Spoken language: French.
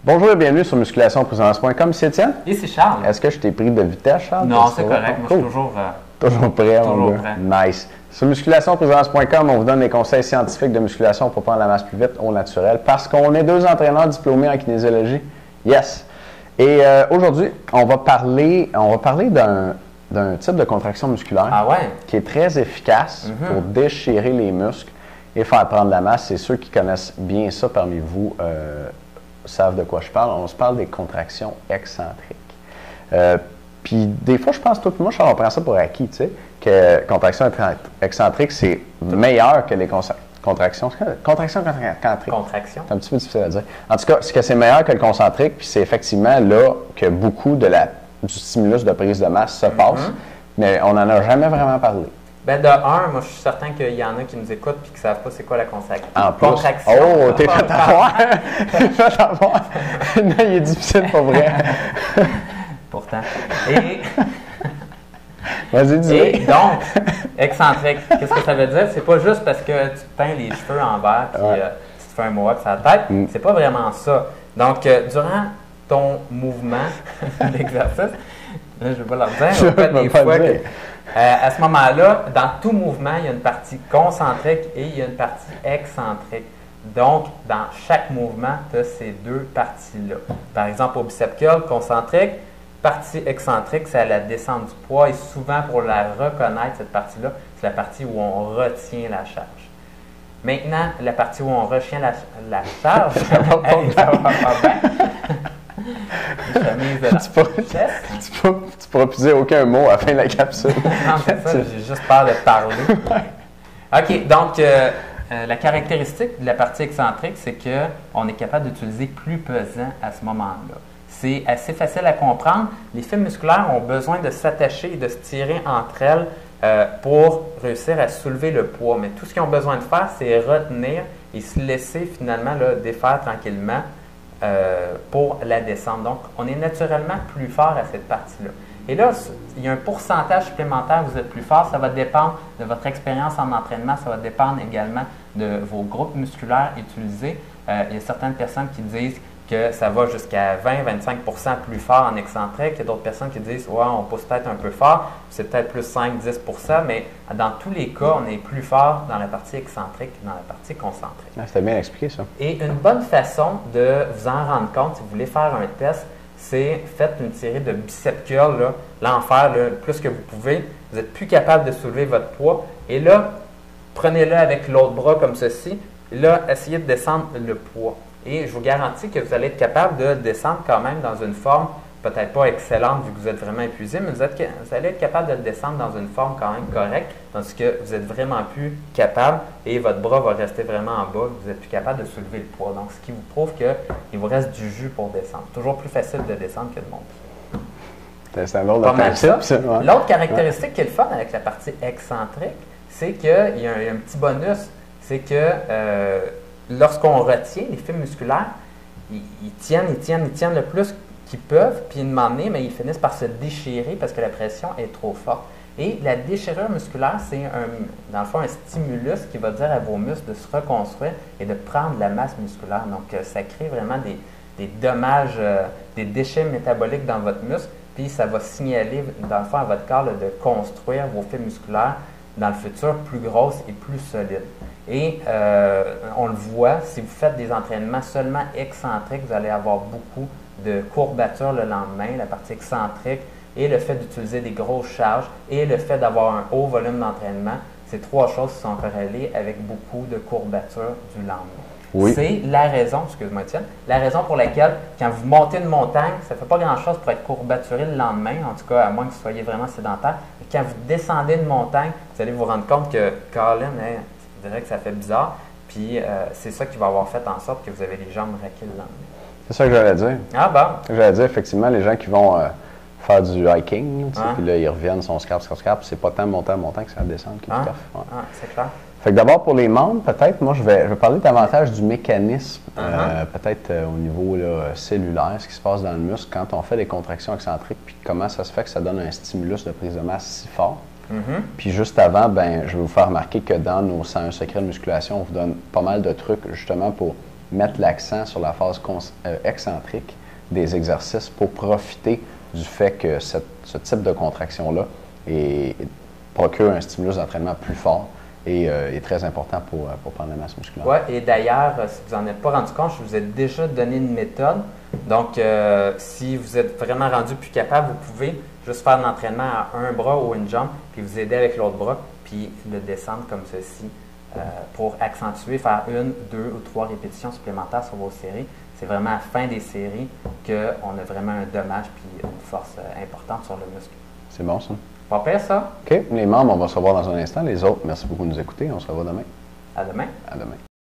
Bonjour et bienvenue sur musculationprésidence.com. C'est Étienne. Et c'est Charles. Est-ce que je t'ai pris de vitesse, Charles? Non, c'est correct. Moi, je suis toujours prêt. Toujours prêt. Nice. Sur musculationprésidence.com, on vous donne des conseils scientifiques de musculation pour prendre la masse plus vite au naturel parce qu'on est deux entraîneurs diplômés en kinésiologie. Yes. Et aujourd'hui, on va parler d'un type de contraction musculaire qui est très efficace pour déchirer les muscles et faire prendre la masse. C'est ceux qui connaissent bien ça parmi vous savent de quoi je parle. On se parle des contractions excentriques. Puis des fois, je pense, toi et moi, on prend ça pour acquis, tu sais, que contraction excentrique, c'est meilleur que les contractions. Contraction concentrique. Contraction. C'est un petit peu difficile à dire. En tout cas, c'est meilleur que le concentrique, puis c'est effectivement là que beaucoup du stimulus de prise de masse se passe, mais on n'en a jamais vraiment parlé. Ben de un, moi je suis certain qu'il y en a qui nous écoutent et qui ne savent pas c'est quoi la contraction. Oh, t'es fait avoir! T'es fait avoir! Non, il est difficile pour vrai. Pourtant. Et vas-y, dis-le. Et donc, excentrique, qu'est-ce que ça veut dire? C'est pas juste parce que tu te teins les cheveux en vert et tu te fais un mohawk sur la tête. C'est pas vraiment ça. Donc, durant ton mouvement d'exercice, là, je vais pas leur dire, en fait, des fois que à ce moment-là, dans tout mouvement, il y a une partie concentrique et il y a une partie excentrique. Donc, dans chaque mouvement, tu as ces deux parties-là. Par exemple, au bicep curl, concentrique, partie excentrique, c'est à la descente du poids. Et souvent, pour la reconnaître, cette partie-là, c'est la partie où on retient la charge. Maintenant, la partie où on retient la charge, tu pourras plus dire aucun mot à la fin de la capsule. Non, c'est ça, j'ai juste peur de parler. OK, donc la caractéristique de la partie excentrique, c'est qu'on est capable d'utiliser plus pesant à ce moment-là. C'est assez facile à comprendre. Les fibres musculaires ont besoin de s'attacher et de se tirer entre elles pour réussir à soulever le poids. Mais tout ce qu'ils ont besoin de faire, c'est retenir et se laisser finalement là, défaire tranquillement pour la descente. Donc, on est naturellement plus fort à cette partie-là. Et là, il y a un pourcentage supplémentaire où vous êtes plus fort. Ça va dépendre de votre expérience en entraînement. Ça va dépendre également de vos groupes musculaires utilisés. Il y a certaines personnes qui disent que ça va jusqu'à 20-25% plus fort en excentrique. Il y a d'autres personnes qui disent « ouais, on pousse peut-être un peu fort, c'est peut-être plus 5-10%, mais dans tous les cas, on est plus fort dans la partie excentrique que dans la partie concentrique. » C'était bien expliqué, ça. Et une bonne façon de vous en rendre compte, si vous voulez faire un test, c'est faites une série de bicep curl, l'enfer, le plus que vous pouvez. Vous n'êtes plus capable de soulever votre poids. Et là, prenez-le avec l'autre bras comme ceci. Et là, essayez de descendre le poids. Et je vous garantis que vous allez être capable de descendre quand même dans une forme, peut-être pas excellente vu que vous êtes vraiment épuisé, mais vous allez être capable de le descendre dans une forme quand même correcte, tandis que vous n'êtes vraiment plus capable et votre bras va rester vraiment en bas, vous n'êtes plus capable de soulever le poids. Donc, ce qui vous prouve qu'il vous reste du jus pour descendre. Toujours plus facile de descendre que de monter. C'est un autre principe, ça. Ouais. L'autre caractéristique qui est le fun avec la partie excentrique, c'est qu'il y a un petit bonus, c'est que lorsqu'on retient les fibres musculaires, ils tiennent le plus qu'ils peuvent, puis une moment donné, mais ils finissent par se déchirer parce que la pression est trop forte. Et la déchirure musculaire, c'est dans le fond un stimulus qui va dire à vos muscles de se reconstruire et de prendre de la masse musculaire. Donc, ça crée vraiment des dommages, des déchets métaboliques dans votre muscle, puis ça va signaler, dans le fond, à votre corps de construire vos fibres musculaires dans le futur plus grosses et plus solides. Et on le voit, si vous faites des entraînements seulement excentriques, vous allez avoir beaucoup de courbatures le lendemain, la partie excentrique, et le fait d'utiliser des grosses charges et le fait d'avoir un haut volume d'entraînement, c'est trois choses qui sont corrélées avec beaucoup de courbatures du lendemain. Oui. C'est la raison, excuse-moi Étienne, la raison pour laquelle quand vous montez une montagne, ça ne fait pas grand-chose pour être courbaturé le lendemain, en tout cas à moins que vous soyez vraiment sédentaire. Mais quand vous descendez une montagne, vous allez vous rendre compte que Colin, je dirais que ça fait bizarre, puis c'est ça qui va avoir fait en sorte que vous avez les jambes raquées le lendemain. C'est ça que j'allais dire. Ah bon? J'allais dire effectivement, les gens qui vont faire du hiking, puis là ils reviennent, sont scrap, c'est pas tant monter à montagne que c'est la descente qui est tough. Ouais. C'est clair. Fait que d'abord, pour les membres, peut-être, moi, je vais parler davantage du mécanisme, peut-être au niveau cellulaire, ce qui se passe dans le muscle quand on fait des contractions excentriques, puis comment ça se fait que ça donne un stimulus de prise de masse si fort. Puis juste avant, je vais vous faire remarquer que dans nos 101 secrets de musculation, on vous donne pas mal de trucs justement pour mettre l'accent sur la phase excentrique des exercices pour profiter du fait que ce type de contraction-là procure un stimulus d'entraînement plus fort et est très important pour prendre la masse musculaire. Oui, et d'ailleurs, si vous n'en êtes pas rendu compte, je vous ai déjà donné une méthode. Donc, si vous êtes vraiment rendu plus capable, vous pouvez juste faire de l'entraînement à un bras ou une jambe, puis vous aider avec l'autre bras, puis le descendre comme ceci pour accentuer, faire 1, 2 ou 3 répétitions supplémentaires sur vos séries. C'est vraiment à la fin des séries qu'on a vraiment un dommage puis une force importante sur le muscle. C'est bon, ça? Pas pire, ça? OK. Les membres, on va se revoir dans un instant. Les autres, merci beaucoup de nous écouter. On se revoit demain. À demain. À demain.